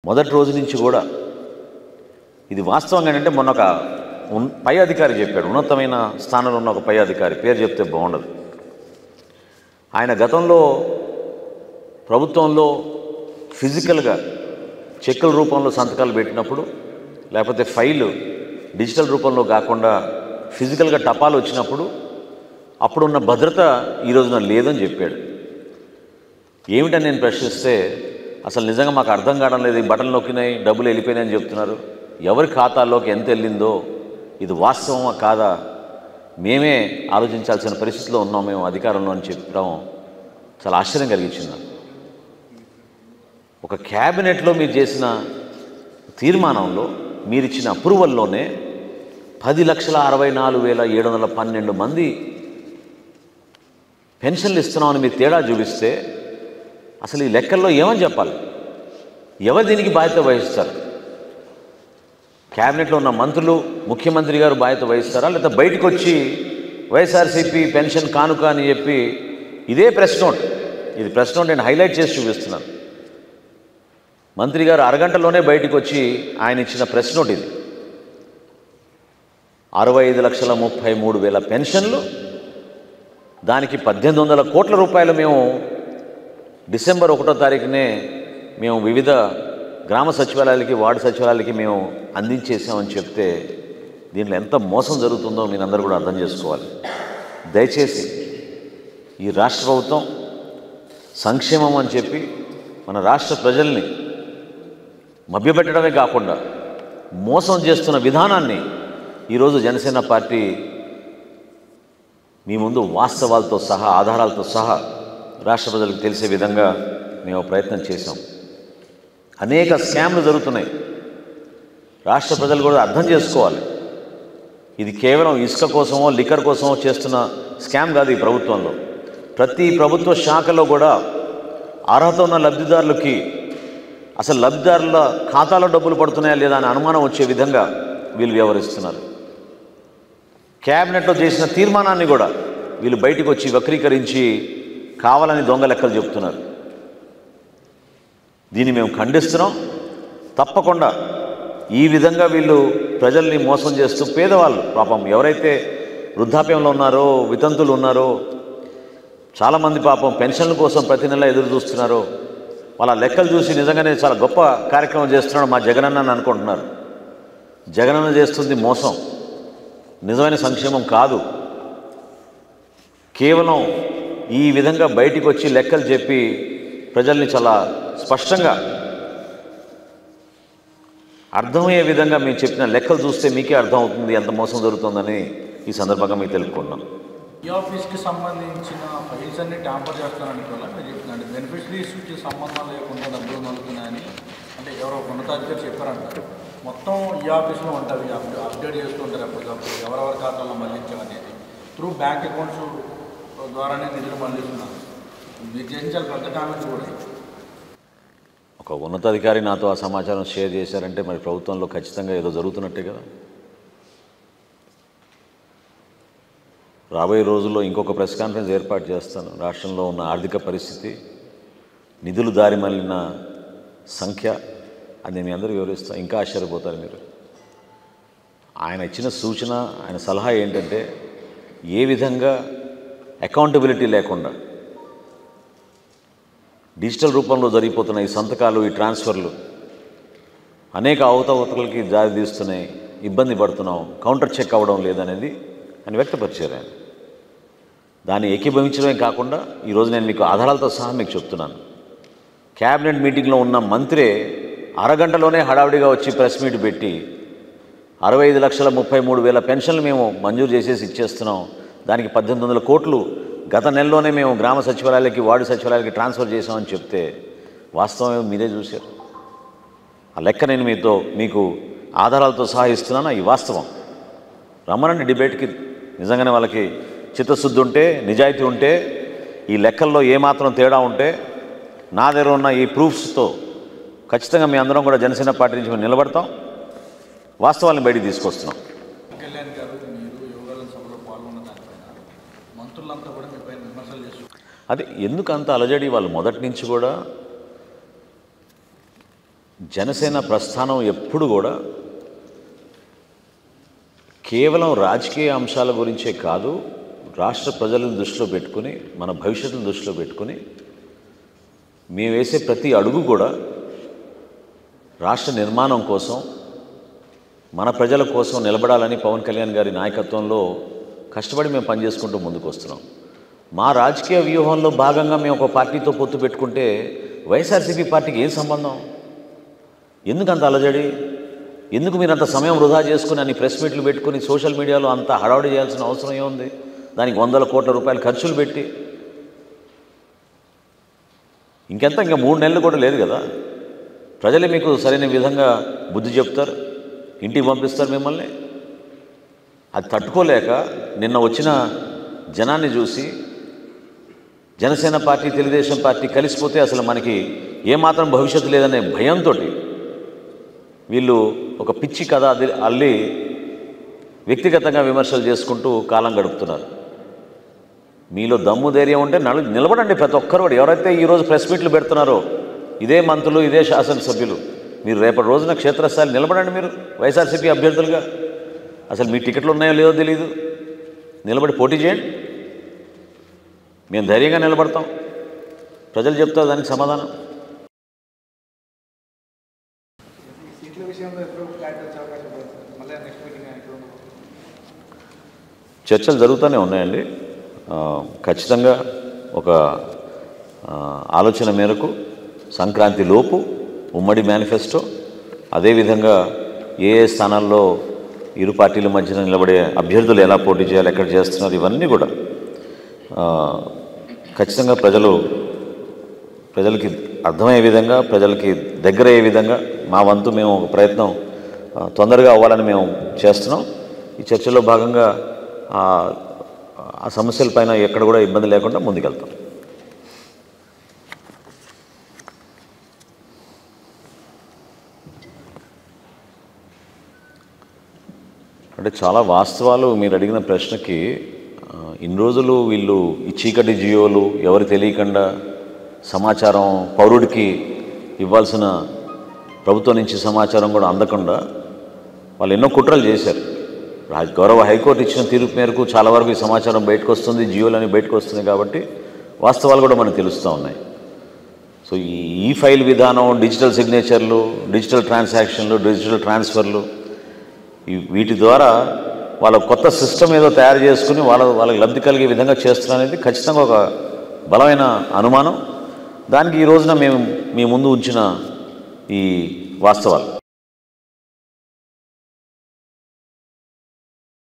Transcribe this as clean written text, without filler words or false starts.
మొదటి రోజు నుంచి కూడా ఇది వాస్తవంగా ఏంటంటే మొన్న ఒక పై అధికారి చెప్పాడు, ఉన్నతమైన స్థానంలో ఉన్న ఒక పై అధికారి, పేరు చెప్తే బాగుండదు. ఆయన గతంలో ప్రభుత్వంలో ఫిజికల్గా చెక్కుల రూపంలో సంతకాలు పెట్టినప్పుడు, లేకపోతే ఫైలు డిజిటల్ రూపంలో కాకుండా ఫిజికల్గా టపాలు వచ్చినప్పుడు అప్పుడున్న భద్రత ఈ రోజున లేదని చెప్పాడు. ఏమిటని నేను ప్రశ్నిస్తే, అసలు నిజంగా మాకు అర్థం కావడం లేదు, ఈ బటన్ నొక్కినాయి డబ్బులు వెళ్ళిపోయినాయి అని చెప్తున్నారు, ఎవరి ఖాతాల్లోకి ఎంత వెళ్ళిందో ఇది వాస్తవమా కాదా మేమే ఆలోచించాల్సిన పరిస్థితిలో ఉన్నాం మేము అధికారంలో అని చెప్పడం చాలా ఆశ్చర్యం కలిగించింది. ఒక క్యాబినెట్లో మీరు చేసిన తీర్మానంలో మీరిచ్చిన అప్రూవల్లోనే 10,64,712 మంది పెన్షన్లు ఇస్తున్నామని మీరు తేడా చూపిస్తే అసలు ఈ లెక్కల్లో ఏమని చెప్పాలి? ఎవరు దీనికి బాధ్యత వహిస్తారు? క్యాబినెట్లో ఉన్న మంత్రులు, ముఖ్యమంత్రి గారు బాధ్యత వహిస్తారా, లేదా బయటకు వచ్చి వైఎస్ఆర్సీపీ పెన్షన్ కానుక అని చెప్పి ఇదే ప్రెస్ నోట్, ఇది ప్రెస్ నోట్ నేను హైలైట్ చేసి చూపిస్తున్నాను. మంత్రి గారు అరగంటలోనే బయటకు వచ్చి ఆయన ఇచ్చిన ప్రెస్ నోట్ ఇది. 65,33,000 పెన్షన్లు, దానికి 1,800 కోట్ల రూపాయలు మేము డిసెంబర్ 1వ తారీఖునే మేము వివిధ గ్రామ సచివాలయాలకి, వార్డు సచివాలయాలకి మేము అందించేసామని చెప్తే దీంట్లో ఎంత మోసం జరుగుతుందో మీరందరూ కూడా అర్థం చేసుకోవాలి. దయచేసి ఈ రాష్ట్ర ప్రభుత్వం సంక్షేమం అని చెప్పి మన రాష్ట్ర ప్రజల్ని మభ్యపెట్టడమే కాకుండా మోసం చేస్తున్న విధానాన్ని ఈరోజు జనసేన పార్టీ మీ ముందు వాస్తవాలతో సహా, ఆధారాలతో సహా రాష్ట్ర ప్రజలకు తెలిసే విధంగా మేము ప్రయత్నం చేశాం. అనేక స్కామ్లు జరుగుతున్నాయి, రాష్ట్ర ప్రజలు కూడా అర్థం చేసుకోవాలి. ఇది కేవలం ఇసుక కోసమో లిక్కర్ కోసమో చేస్తున్న స్కామ్ కాదు. ఈ ప్రభుత్వంలో ప్రతి ప్రభుత్వ శాఖలో కూడా అర్హత ఉన్న లబ్ధిదారులకి అసలు లబ్ధిదారుల ఖాతాలో డబ్బులు పడుతున్నాయా లేదా అని అనుమానం వచ్చే విధంగా వీళ్ళు వ్యవహరిస్తున్నారు. క్యాబినెట్లో చేసిన తీర్మానాన్ని కూడా వీళ్ళు బయటకు వచ్చి వక్రీకరించి కావాలని దొంగ లెక్కలు చెప్తున్నారు. దీన్ని మేము ఖండిస్తున్నాం. తప్పకుండా ఈ విధంగా వీళ్ళు ప్రజల్ని మోసం చేస్తూ పేదవాళ్ళు, పాపం ఎవరైతే వృద్ధాప్యంలో ఉన్నారో, వితంతులు ఉన్నారో, చాలామంది పాపం పెన్షన్ల కోసం ప్రతి నెల ఎదురు చూస్తున్నారో, వాళ్ళ లెక్కలు చూసి నిజంగానే చాలా గొప్ప కార్యక్రమం చేస్తున్నాడు మా జగనన్న అని అనుకుంటున్నారు. జగనన్న చేస్తుంది మోసం, నిజమైన సంక్షేమం కాదు. కేవలం ఈ విధంగా బయటికి వచ్చి లెక్కలు చెప్పి ప్రజల్ని చాలా స్పష్టంగా అర్థమయ్యే విధంగా మేము చెప్పిన లెక్కలు చూస్తే మీకే అర్థం అవుతుంది ఎంత మోసం జరుగుతుందని ఈ సందర్భంగా మీకు తెలుపుకుంటున్నాం. ఈ ఆఫీస్కి సంబంధించిన ఫైల్స్ అన్ని ట్యాంపర్ చేస్తానని కూడా మీరు చెప్తున్నాండి. బెనిఫిషరీస్కి సంబంధం లేకుండా డబ్బులు నలుగుతున్నాయని అంటే ఎవరో ఉన్నతాధికారి చెప్పారంటారు. మొత్తం ఈ ఆఫీస్లో ఉంటుంది, అప్డేట్ చేస్తుంటారు ఎప్పటికప్పుడు ఎవరెవరి ఖాతాలో మళ్ళించామనేది త్రూ బ్యాంక్ అకౌంట్స్ ద్వారానే నిధులు మళ్ళిస్తున్నారు. మీరు చేయించాలి పెద్ద కామెంట్స్ కూడా. ఒక ఉన్నతాధికారి నాతో ఆ సమాచారం షేర్ చేశారంటే మరి ప్రభుత్వంలో ఖచ్చితంగా ఏదో జరుగుతున్నట్టే కదా. రాబోయే రోజుల్లో ఇంకొక ప్రెస్ కాన్ఫరెన్స్ ఏర్పాటు చేస్తాను. రాష్ట్రంలో ఉన్న ఆర్థిక పరిస్థితి, నిధులు దారి మళ్ళిన సంఖ్య అది మీ అందరూ వివరిస్తాం. ఇంకా ఆశ్చర్యపోతారు మీరు. ఆయన ఇచ్చిన సూచన, ఆయన సలహా ఏంటంటే ఏ విధంగా అకౌంటబిలిటీ లేకుండా డిజిటల్ రూపంలో జరిగిపోతున్న ఈ సంతకాలు, ఈ ట్రాన్స్ఫర్లు అనేక అవకతవకలకి దారి తీస్తున్నాయి, ఇబ్బంది పడుతున్నాం, కౌంటర్ చెక్ అవ్వడం లేదనేది అని వ్యక్తపరిచారు ఆయన. దాన్ని ఏకీభవించడమే కాకుండా ఈరోజు నేను మీకు ఆధారాలతో సహా మీకు చెప్తున్నాను. క్యాబినెట్ మీటింగ్లో ఉన్న మంత్రే అరగంటలోనే హడావిడిగా వచ్చి ప్రెస్ మీట్ పెట్టి 65,33,000 పెన్షన్లు మేము మంజూరు చేసేసి ఇచ్చేస్తున్నాం, దానికి 1,800 కోట్లు గత నెలలోనే మేము గ్రామ సచివాలయాలకి, వార్డు సచివాలయాలకి ట్రాన్స్ఫర్ చేసామని చెప్తే వాస్తవం మీరే చూశారు. ఆ లెక్క నేను మీకు ఆధారాలతో సహా ఇస్తున్నాను. ఈ వాస్తవం రమ్మనండి డిబేట్కి. నిజంగానే వాళ్ళకి చిత్తశుద్ధి ఉంటే, నిజాయితీ ఉంటే, ఈ లెక్కల్లో ఏమాత్రం తేడా ఉంటే నా దగ్గర ఉన్న ఈ ప్రూఫ్స్తో ఖచ్చితంగా మీ అందరం కూడా జనసేన పార్టీ నుంచి మేము నిలబడతాం, వాస్తవాలను బయటికి తీసుకొస్తున్నాం. కళ్యాణ్ గారు మీరు యోగాల సభలో పాల్గొన్న దానిపైన మంత్రులంతా కూడా మీ పైన విమర్శలు చేస్తున్నారు. అదే ఎందుకు అంత అలజడి? వాళ్ళు మొదటి నుంచి కూడా జనసేన ప్రస్థానం ఎప్పుడు కూడా కేవలం రాజకీయ అంశాల గురించే కాదు, రాష్ట్ర ప్రజలను దృష్టిలో పెట్టుకుని, మన భవిష్యత్తును దృష్టిలో పెట్టుకుని మేము వేసే ప్రతి అడుగు కూడా రాష్ట్ర నిర్మాణం కోసం, మన ప్రజల కోసం నిలబడాలని పవన్ కళ్యాణ్ గారి నాయకత్వంలో కష్టపడి మేము పనిచేసుకుంటూ ముందుకు వస్తున్నాం. మా రాజకీయ వ్యూహంలో భాగంగా మేము ఒక పార్టీతో పొత్తు పెట్టుకుంటే వైఎస్ఆర్సీపీ పార్టీకి ఏం సంబంధం? ఎందుకు అంత అలజడి? ఎందుకు మీరు అంత సమయం వృధా చేసుకుని అన్ని ప్రెస్ మీట్లు పెట్టుకుని సోషల్ మీడియాలో అంత హడావుడి చేయాల్సిన అవసరం ఏముంది? దానికి 100 కోట్ల రూపాయలు ఖర్చులు పెట్టి ఇంకా 3 నెలలు కూడా లేదు కదా. ప్రజలే మీకు సరైన విధంగా బుద్ధి చెప్తారు, ఇంటికి పంపిస్తారు మిమ్మల్ని. అది తట్టుకోలేక నిన్న వచ్చిన జనాన్ని చూసి జనసేన పార్టీ, తెలుగుదేశం పార్టీ కలిసిపోతే అసలు మనకి ఏమాత్రం భవిష్యత్తు లేదనే భయంతో వీళ్ళు ఒక పిచ్చి కథ అల్లి వ్యక్తిగతంగా విమర్శలు చేసుకుంటూ కాలం గడుపుతున్నారు. మీలో దమ్ము ధైర్యం ఉంటే నిలబడండి. ప్రతి ఒక్కరు కూడా ఎవరైతే ఈరోజు ప్రెస్ మీట్లు పెడుతున్నారో ఇదే మంత్రులు, ఇదే శాసనసభ్యులు, మీరు రేపటి రోజున క్షేత్రస్థాయిలో నిలబడండి. మీరు వైఎస్ఆర్సీపీ అభ్యర్థులుగా అసలు మీ టికెట్లు ఉన్నాయో లేదో తెలియదు, నిలబడి పోటీ చేయండి. మేము ధైర్యంగా నిలబడతాం. ప్రజలు చెప్తారు దానికి సమాధానం. చర్చలు జరుగుతూనే ఉన్నాయండి. ఖచ్చితంగా ఒక ఆలోచన మేరకు సంక్రాంతి లోపు ఉమ్మడి మేనిఫెస్టో, అదేవిధంగా ఏ స్థానాల్లో ఇరు పార్టీల మధ్యన నిలబడే అభ్యర్థులు ఎలా పోటీ చేయాలి, ఎక్కడ చేస్తున్నారు, ఇవన్నీ కూడా ఖచ్చితంగా ప్రజలకి అర్థమయ్యే విధంగా, ప్రజలకి దగ్గరయ్యే విధంగా మా వంతు మేము ఒక ప్రయత్నం తొందరగా అవ్వాలని మేము చేస్తున్నాం. ఈ చర్చలో భాగంగా ఆ సమస్యలపైన ఎక్కడ కూడా ఇబ్బంది లేకుండా ముందుకెళ్తాం. అంటే చాలా వాస్తవాలు మీరు అడిగిన ప్రశ్నకి. ఇన్ని రోజులు వీళ్ళు ఈ చీకటి జియోలు, ఎవరు తెలియకుండా సమాచారం పౌరుడికి ఇవ్వాల్సిన ప్రభుత్వం నుంచి సమాచారం కూడా అందకుండా వాళ్ళు ఎన్నో కుట్రలు చేశారు. గౌరవ హైకోర్టు ఇచ్చిన తీర్పు మేరకు చాలా వరకు ఈ సమాచారం బయటకు వస్తుంది, జియోలని బయటకు వస్తుంది. కాబట్టి వాస్తవాలు కూడా మనకు తెలుస్తూ ఉన్నాయి. సో ఈ ఫైల్ విధానం, డిజిటల్ సిగ్నేచర్లు, డిజిటల్ ట్రాన్సాక్షన్లు, డిజిటల్ ట్రాన్స్ఫర్లు, వీటి ద్వారా వాళ్ళ కొత్త సిస్టమ్ ఏదో తయారు చేసుకుని వాళ్ళకి లబ్ధి కలిగే విధంగా చేస్తున్నారనేది ఖచ్చితంగా ఒక బలమైన అనుమానం. దానికి ఈ రోజున మేము మీ ముందు ఉంచిన ఈ వాస్తవాలు.